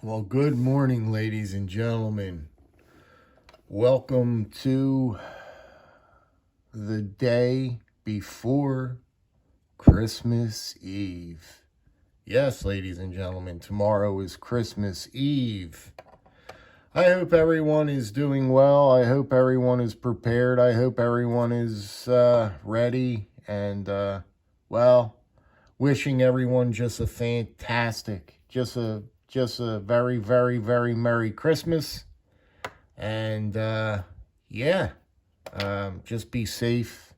Well, good morning, ladies and gentlemen. Welcome to the day before Christmas Eve. Yes, ladies and gentlemen, tomorrow is Christmas Eve. I hope everyone is doing well. I hope everyone is prepared. I hope everyone is ready and, wishing everyone just a fantastic, just a very, very, very Merry Christmas. And just be safe.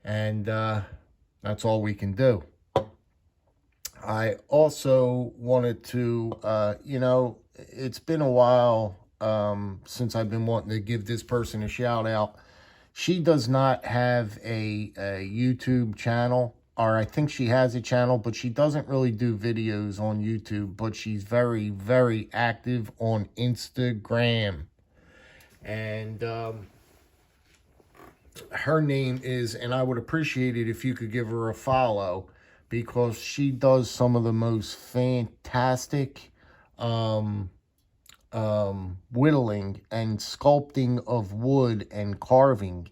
And that's all we can do. I also wanted to, it's been a while since I've been wanting to give this person a shout out. She does not have a YouTube channel, or I think she has a channel, but she doesn't really do videos on YouTube, but she's very, very active on Instagram. And her name is, and I would appreciate it if you could give her a follow, because she does some of the most fantastic whittling and sculpting of wood and carving.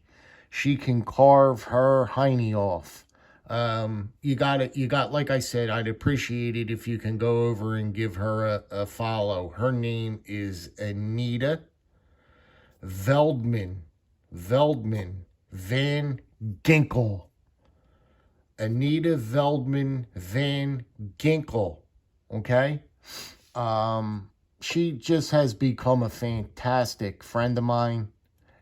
She can carve her hiney off. Like I said, I'd appreciate it if you can go over and give her a follow. Her name is Anita Veldman Van Ginkel. Anita Veldman Van Ginkel. Okay? She just has become a fantastic friend of mine.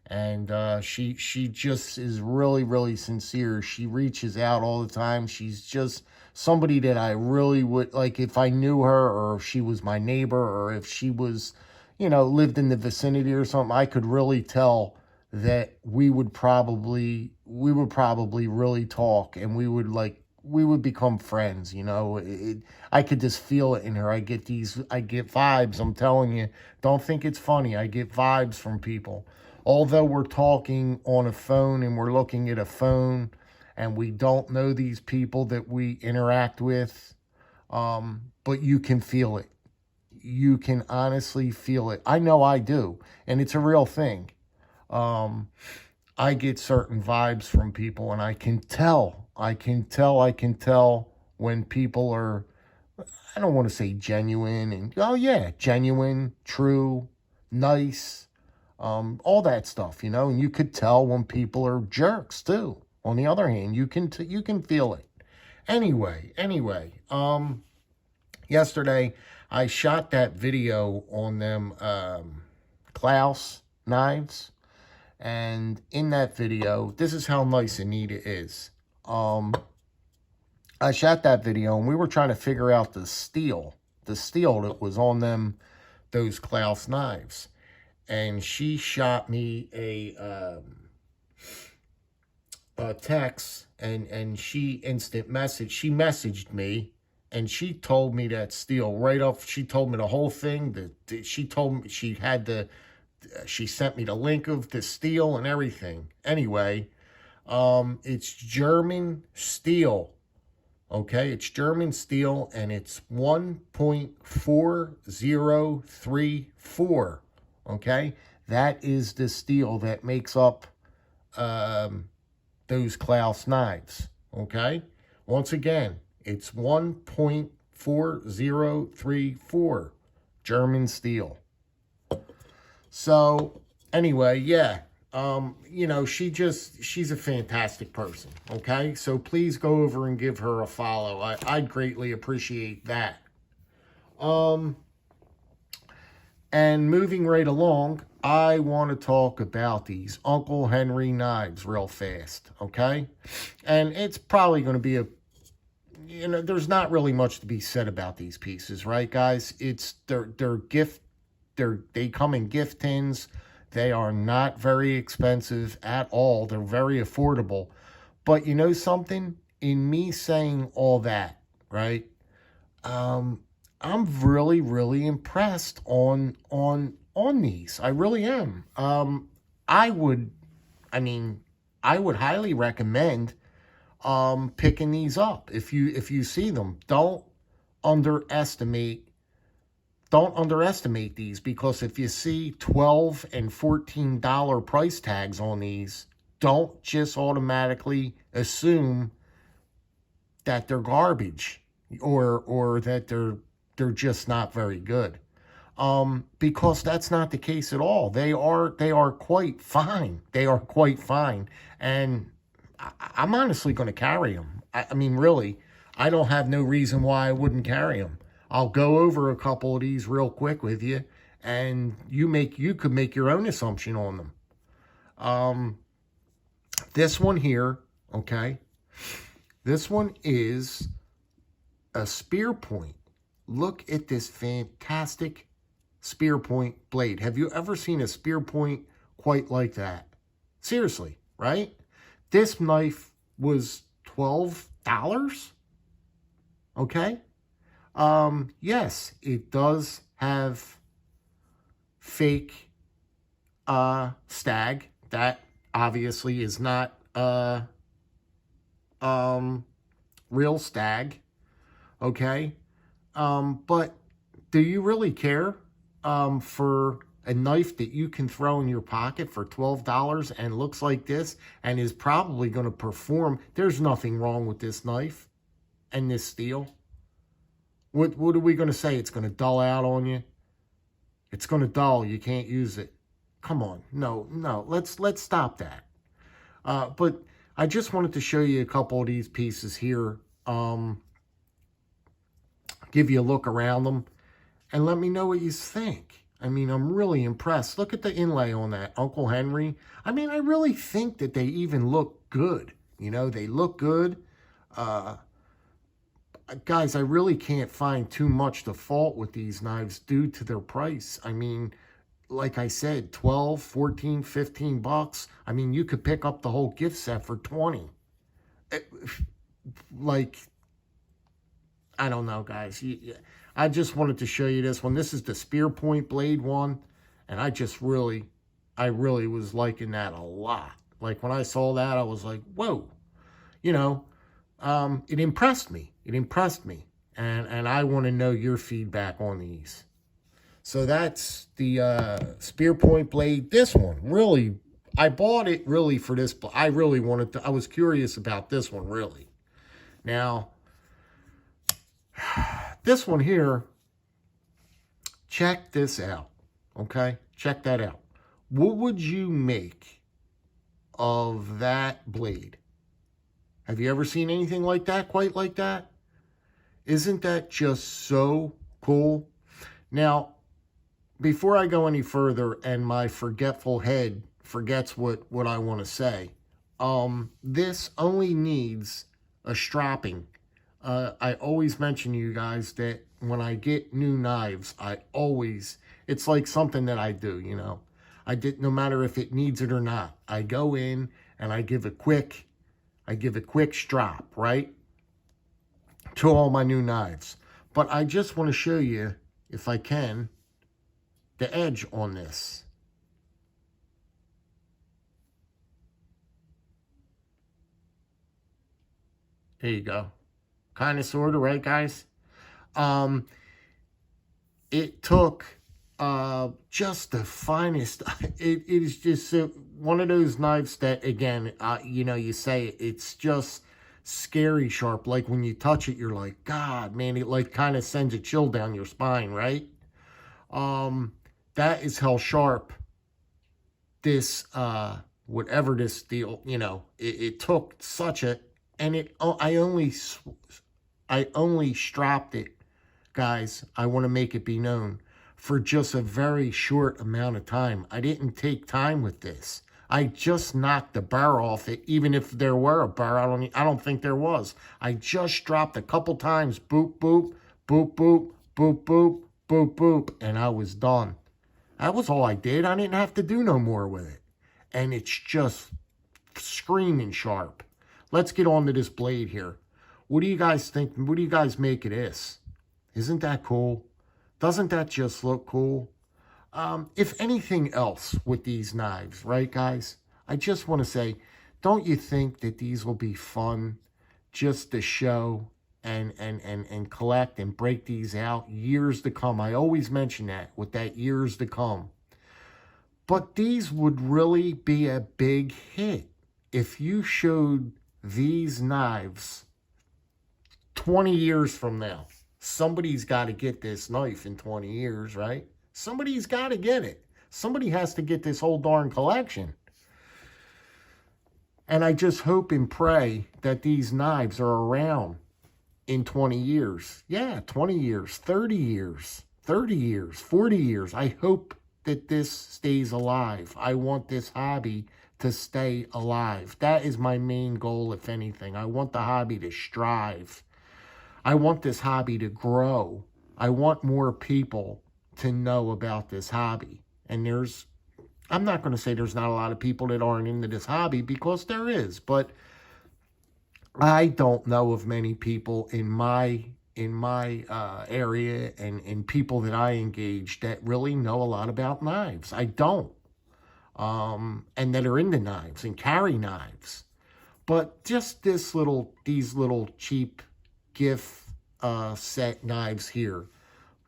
And she just is really, really sincere. She reaches out all the time. She's just somebody that I really would, like, if I knew her, or if she was my neighbor, or if she was, lived in the vicinity or something, I could really tell that we would probably really talk, and we would become friends. I could just feel it in her. I get vibes. I'm telling you, don't think it's funny. I get vibes from people. Although we're talking on a phone and we're looking at a phone and we don't know these people that we interact with, but you can feel it. You can honestly feel it. I know I do, and it's a real thing. I get certain vibes from people, and I can tell when people are, I don't want to say genuine, and genuine, true, nice, all that stuff, and you could tell when people are jerks too. On the other hand, you can feel it. Anyway, yesterday I shot that video on them Klaus knives, and in that video, this is how nice Anita is. I shot that video, and we were trying to figure out the steel that was on those Klaus knives. And she shot me a text, and she messaged me, and she told me that steel right off. She told me the whole thing. She told me she sent me the link of the steel and everything. Anyway, it's German steel. Okay, it's German steel, and it's 1.4034. Okay, that is the steel that makes up those Klaus knives. Okay, once again, it's 1.4034 German steel. So anyway, she's a fantastic person. Okay, so please go over and give her a follow. I'd greatly appreciate that. And moving right along, I want to talk about these Uncle Henry knives real fast, okay? And it's probably going to be there's not really much to be said about these pieces, right, guys? They come in gift tins. They are not very expensive at all. They're very affordable. But you know something? In me saying all that, right? I'm really, really impressed on these. I really am. I would highly recommend picking these up if you see them. Don't underestimate don't underestimate these, because if you see $12 and $14 price tags on these, don't just automatically assume that they're garbage, or that they're just not very good. Because that's not the case at all. They are quite fine. They are quite fine. And I'm honestly going to carry them. I mean, really, I don't have no reason why I wouldn't carry them. I'll go over a couple of these real quick with you, and you could make your own assumption on them. This one here, okay? This one is a spear point. Look at this fantastic spear point blade. Have you ever seen a spear point quite like that? Seriously, right? This knife was $12. Okay? Yes, it does have fake stag. That obviously is not real stag. Okay? But do you really care for a knife that you can throw in your pocket for $12 and looks like this and is probably going to perform? There's nothing wrong with this knife and this steel. What are we going to say? It's going to dull out on you? It's going to dull. You can't use it. Come on. No. Let's stop that. But I just wanted to show you a couple of these pieces here. Give you a look around them and let me know what you think. I mean, I'm really impressed. Look at the inlay on that Uncle Henry. I mean, I really think that they even look good. You know, they look good. Guys, I really can't find too much to fault with these knives due to their price. I mean, like I said, 12, 14, 15 bucks. I mean, you could pick up the whole gift set for 20. Like, I don't know, guys. I just wanted to show you this one. This is the spear point blade one, and I really was liking that a lot. Like, when I saw that, I was like, whoa. You know, it impressed me. It impressed me. And I want to know your feedback on these. So that's the spear point blade. This one, really, I bought it really for this. I really wanted to, I was curious about this one, really. Now, this one here, check this out, okay? Check that out. What would you make of that blade? Have you ever seen anything like that, quite like that? Isn't that just so cool? Now, before I go any further and my forgetful head forgets what I want to say, this only needs a strapping. I always mention to you guys that when I get new knives, it's like something that I do, you know. No matter if it needs it or not, I go in and I give a quick strap, right, to all my new knives. But I just want to show you, if I can, the edge on this. There you go. Kind of, sort of, right, guys? It took just the finest. It is just one of those knives that, again, you know, you say it's just scary sharp. Like, when you touch it, you're like, God, man, it like kind of sends a chill down your spine, right? That is how sharp this, whatever this steel, you know, it took such a, and I only strapped it, guys. I want to make it be known, for just a very short amount of time. I didn't take time with this. I just knocked the burr off it, even if there were a burr. I don't think there was. I just dropped a couple times, boop, boop, boop, boop, boop, boop, boop, boop, and I was done. That was all I did. I didn't have to do no more with it. And it's just screaming sharp. Let's get on to this blade here. What do you guys think? What do you guys make of this? Isn't that cool? Doesn't that just look cool? If anything else with these knives, right, guys? I just want to say, don't you think that these will be fun just to show and collect and break these out years to come. I always mention that, with that years to come. But these would really be a big hit if you showed these knives 20 years from now. Somebody's got to get this knife in 20 years, right? Somebody's got to get it. Somebody has to get this whole darn collection. And I just hope and pray that these knives are around in 20 years. Yeah, 20 years, 30 years, 30 years, 40 years. I hope that this stays alive. I want this hobby to stay alive. That is my main goal, if anything. I want the hobby to strive. I want this hobby to grow. I want more people to know about this hobby. And I'm not going to say there's not a lot of people that aren't into this hobby, because there is, but I don't know of many people in my area and people that I engage that really know a lot about knives. I don't. And that are into knives and carry knives. But just these little cheap gift set knives here,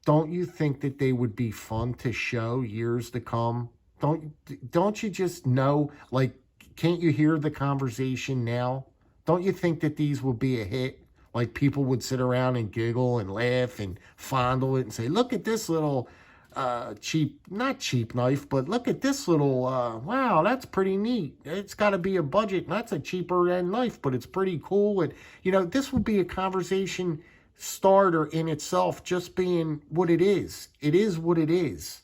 don't you think that they would be fun to show years to come? Don't you just know, like, can't you hear the conversation now? Don't you think that these will be a hit? Like, people would sit around and giggle and laugh and fondle it and say, look at this little not cheap knife, but look at this little, wow, that's pretty neat. It's got to be a budget. That's a cheaper end knife, but it's pretty cool. And, this would be a conversation starter in itself, just being what it is. It is what it is,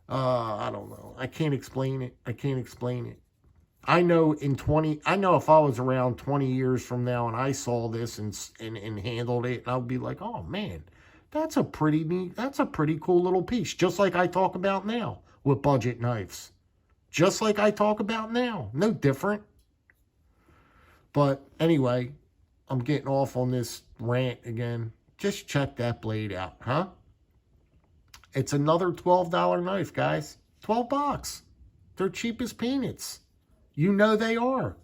I don't know. I can't explain it. I know if I was around 20 years from now and I saw this and handled it, and I would be like, oh man, that's a pretty neat, that's a pretty cool little piece. Just like I talk about now with budget knives. Just like I talk about now. No different. But anyway, I'm getting off on this rant again. Just check that blade out, huh? It's another $12 knife, guys. $12. They're cheap as peanuts. You know they are.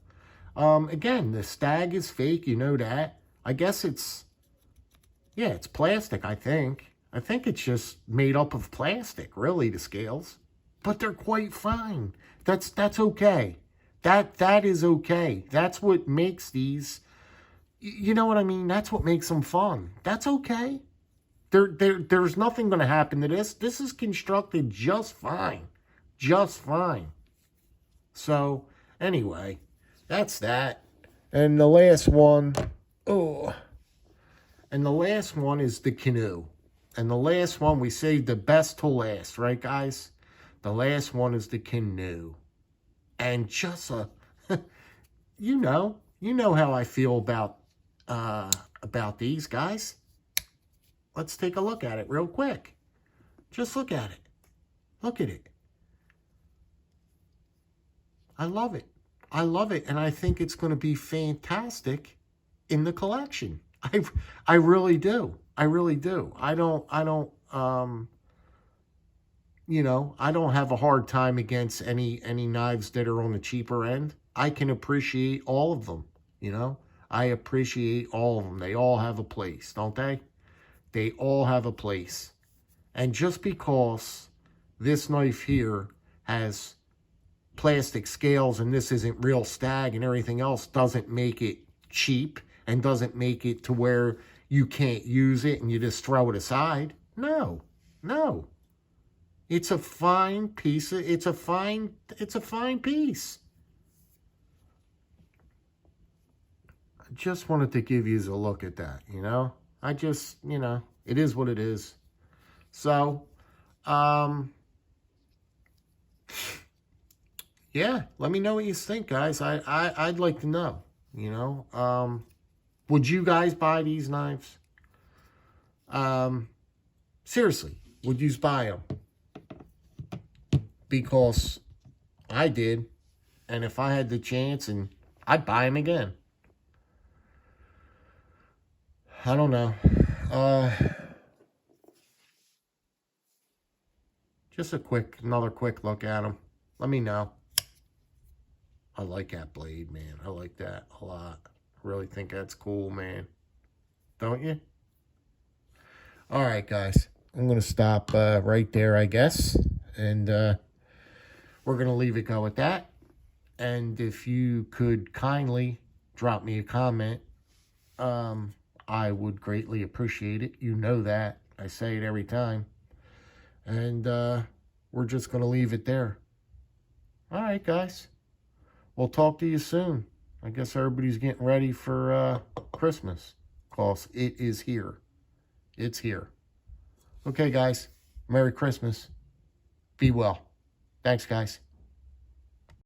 Again, the stag is fake. You know that. I guess it's plastic, I think. I think it's just made up of plastic, really, the scales. But they're quite fine. That's okay. That is okay. That's what makes these, you know what I mean? That's what makes them fun. That's okay. There's nothing going to happen to this. This is constructed just fine. Just fine. So, anyway, that's that. And the last one, is the canoe. And the last one, we saved the best to last, right, guys? The last one is the canoe. And just you know how I feel about these, guys. Let's take a look at it real quick. Just look at it. Look at it. I love it. I love it. And I think it's going to be fantastic in the collection. I really do. I really do. I don't have a hard time against any knives that are on the cheaper end. I can appreciate all of them, I appreciate all of them. They all have a place, don't they? They all have a place. And just because this knife here has plastic scales and this isn't real stag and everything else doesn't make it cheap and doesn't make it to where you can't use it and you just throw it aside. No. It's a fine piece. It's a fine piece. I just wanted to give you a look at that, I just, it is what it is. So, yeah, let me know what you think, guys. I'd like to know, would you guys buy these knives? Seriously, would you buy them? Because I did, and if I had the chance, and I'd buy them again. I don't know. Just another quick look at them. Let me know. I like that blade, man. I like that a lot. I really think that's cool, man. don't you? All right, guys. I'm going to stop right there, I guess. And we're going to leave it go at that. And if you could kindly drop me a comment, I would greatly appreciate it. You know that. I say it every time. And we're just going to leave it there. All right, guys. We'll talk to you soon. I guess everybody's getting ready for Christmas, because it is here. It's here. Okay, guys. Merry Christmas. Be well. Thanks, guys.